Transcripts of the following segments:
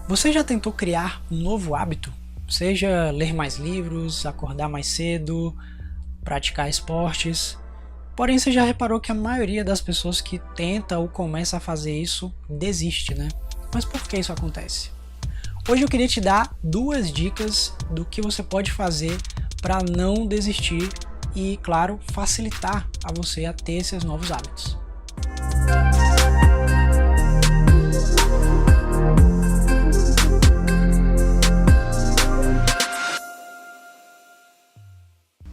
Você já tentou criar um novo hábito? Seja ler mais livros, acordar mais cedo, praticar esportes. Porém, você já reparou que a maioria das pessoas que tenta ou começa a fazer isso desiste, né? Mas por que isso acontece? Hoje eu queria te dar 2 dicas do que você pode fazer para não desistir e, claro, facilitar a você a ter esses novos hábitos.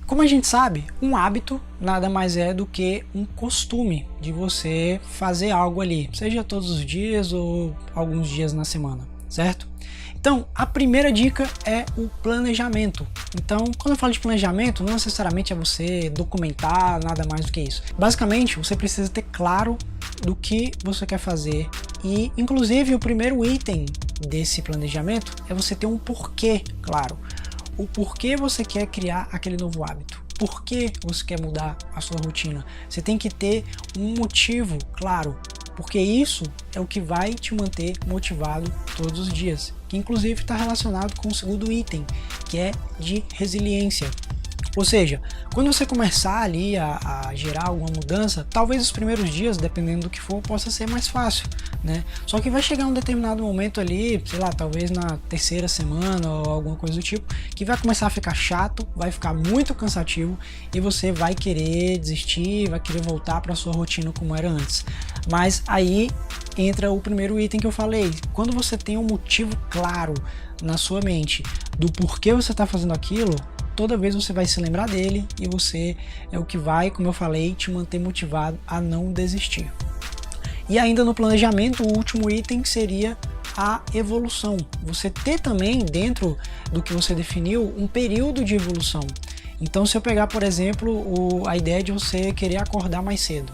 Como a gente sabe, um hábito nada mais é do que um costume de você fazer algo ali, seja todos os dias ou alguns dias na semana, certo? Então, a primeira dica é o planejamento. Então, quando eu falo de planejamento, não necessariamente é você documentar, nada mais do que isso. Basicamente, você precisa ter claro do que você quer fazer e, inclusive, o primeiro item desse planejamento é você ter um porquê claro. O porquê você quer criar aquele novo hábito, por que você quer mudar a sua rotina. Você tem que ter um motivo claro, porque isso é o que vai te manter motivado todos os dias, que inclusive está relacionado com o segundo item, que é de resiliência. Ou seja, quando você começar ali a gerar alguma mudança, talvez os primeiros dias, dependendo do que for, possa ser mais fácil, né? Só que vai chegar um determinado momento ali, sei lá, talvez na terceira semana ou alguma coisa do tipo, que vai começar a ficar chato, vai ficar muito cansativo e você vai querer desistir, vai querer voltar para sua rotina como era antes. Mas aí entra o primeiro item que eu falei. Quando você tem um motivo claro na sua mente do porquê você está fazendo aquilo, toda vez você vai se lembrar dele e você é o que vai, como eu falei, te manter motivado a não desistir. E ainda no planejamento, o último item seria a evolução. Você ter também dentro do que você definiu um período de evolução. Então, se eu pegar, por exemplo, a ideia de você querer acordar mais cedo.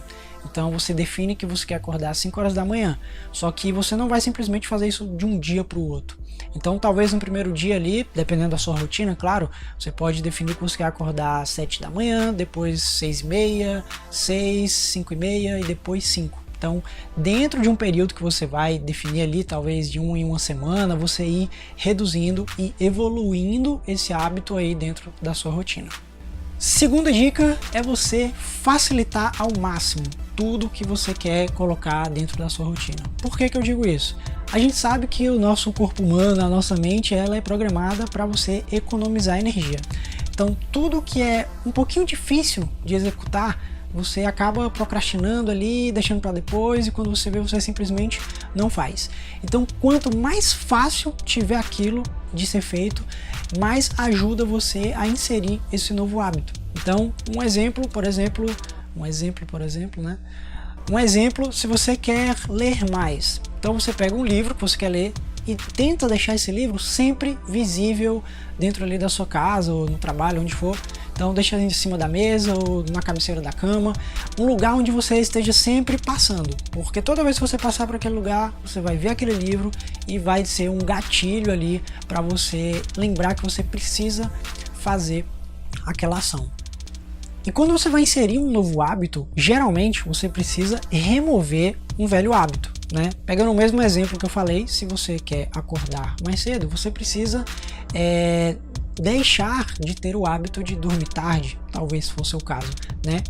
Então você define que você quer acordar às 5 horas da manhã, só que você não vai simplesmente fazer isso de um dia para o outro. Então talvez no primeiro dia ali, dependendo da sua rotina, claro, você pode definir que você quer acordar às 7 da manhã, depois 6h30, 6, 5h30 e depois 5. Então, dentro de um período que você vai definir ali, talvez de 1 em 1 semana, você ir reduzindo e evoluindo esse hábito aí dentro da sua rotina. Segunda dica é você facilitar ao máximo tudo que você quer colocar dentro da sua rotina. Por que eu digo isso? A gente sabe que o nosso corpo humano, a nossa mente, ela é programada para você economizar energia. Então, tudo que é um pouquinho difícil de executar, você acaba procrastinando ali, deixando para depois, e quando você vê, você simplesmente não faz. Então, quanto mais fácil tiver aquilo de ser feito, mais ajuda você a inserir esse novo hábito. Então, um exemplo, né? Um exemplo, se você quer ler mais, então você pega um livro que você quer ler e tenta deixar esse livro sempre visível dentro ali da sua casa ou no trabalho, onde for. Então deixa em cima da mesa ou na cabeceira da cama, um lugar onde você esteja sempre passando, porque toda vez que você passar por aquele lugar, você vai ver aquele livro e vai ser um gatilho ali para você lembrar que você precisa fazer aquela ação. E quando você vai inserir um novo hábito, geralmente você precisa remover um velho hábito, né? Pegando o mesmo exemplo que eu falei, se você quer acordar mais cedo, você precisa deixar de ter o hábito de dormir tarde, talvez fosse o caso, né?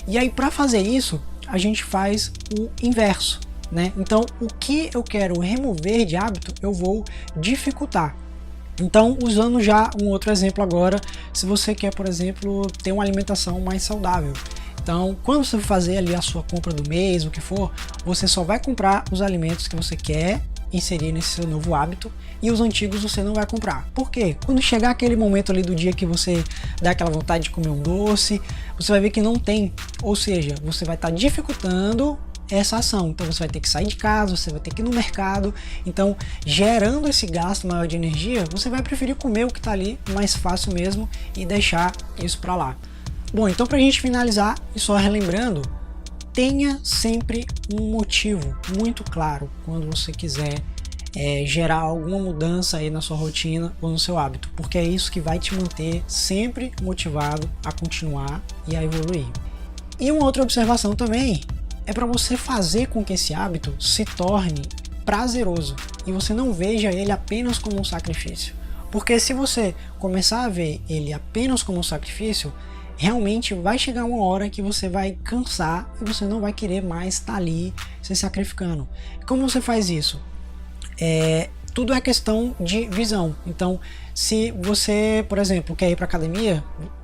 E aí, para fazer isso, a gente faz o inverso, né? Então, o que eu quero remover de hábito, eu vou dificultar. Então, usando já um outro exemplo agora, se você quer, por exemplo, ter uma alimentação mais saudável. Então, quando você fazer ali a sua compra do mês, o que for, você só vai comprar os alimentos que você quer inserir nesse seu novo hábito e os antigos você não vai comprar. Por quê? Quando chegar aquele momento ali do dia que você dá aquela vontade de comer um doce, você vai ver que não tem, ou seja, você vai estar dificultando essa ação. Então você vai ter que sair de casa, você vai ter que ir no mercado. Então, gerando esse gasto maior de energia, você vai preferir comer o que está ali mais fácil mesmo e deixar isso para lá. Bom, então para a gente finalizar e só relembrando, tenha sempre um motivo muito claro quando você quiser gerar alguma mudança aí na sua rotina ou no seu hábito, porque é isso que vai te manter sempre motivado a continuar e a evoluir. E uma outra observação também é para você fazer com que esse hábito se torne prazeroso e você não veja ele apenas como um sacrifício. Porque se você começar a ver ele apenas como um sacrifício, realmente vai chegar uma hora que você vai cansar e você não vai querer mais estar ali se sacrificando. Como você faz isso? Tudo é questão de visão. Então, se você, por exemplo, quer ir para academia,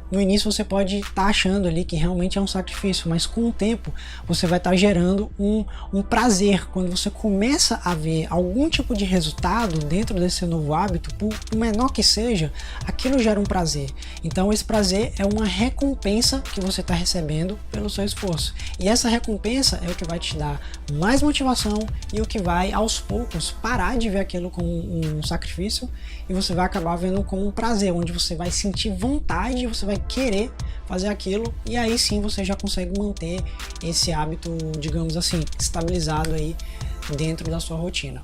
no início você pode estar achando ali que realmente é um sacrifício, mas com o tempo você vai estar gerando um prazer. Quando você começa a ver algum tipo de resultado dentro desse novo hábito, por menor que seja, aquilo gera um prazer. Então esse prazer é uma recompensa que você está recebendo pelo seu esforço. E essa recompensa é o que vai te dar mais motivação e o que vai aos poucos parar de ver aquilo como um sacrifício e você vai acabar vendo como um prazer, onde você vai sentir vontade, você vai querer fazer aquilo e aí sim você já consegue manter esse hábito, digamos assim, estabilizado aí dentro da sua rotina.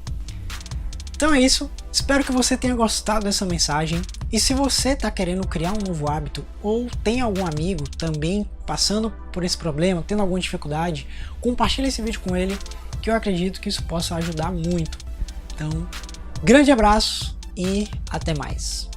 Então é isso, espero que você tenha gostado dessa mensagem e se você está querendo criar um novo hábito ou tem algum amigo também passando por esse problema, tendo alguma dificuldade, compartilhe esse vídeo com ele que eu acredito que isso possa ajudar muito. Então, grande abraço e até mais.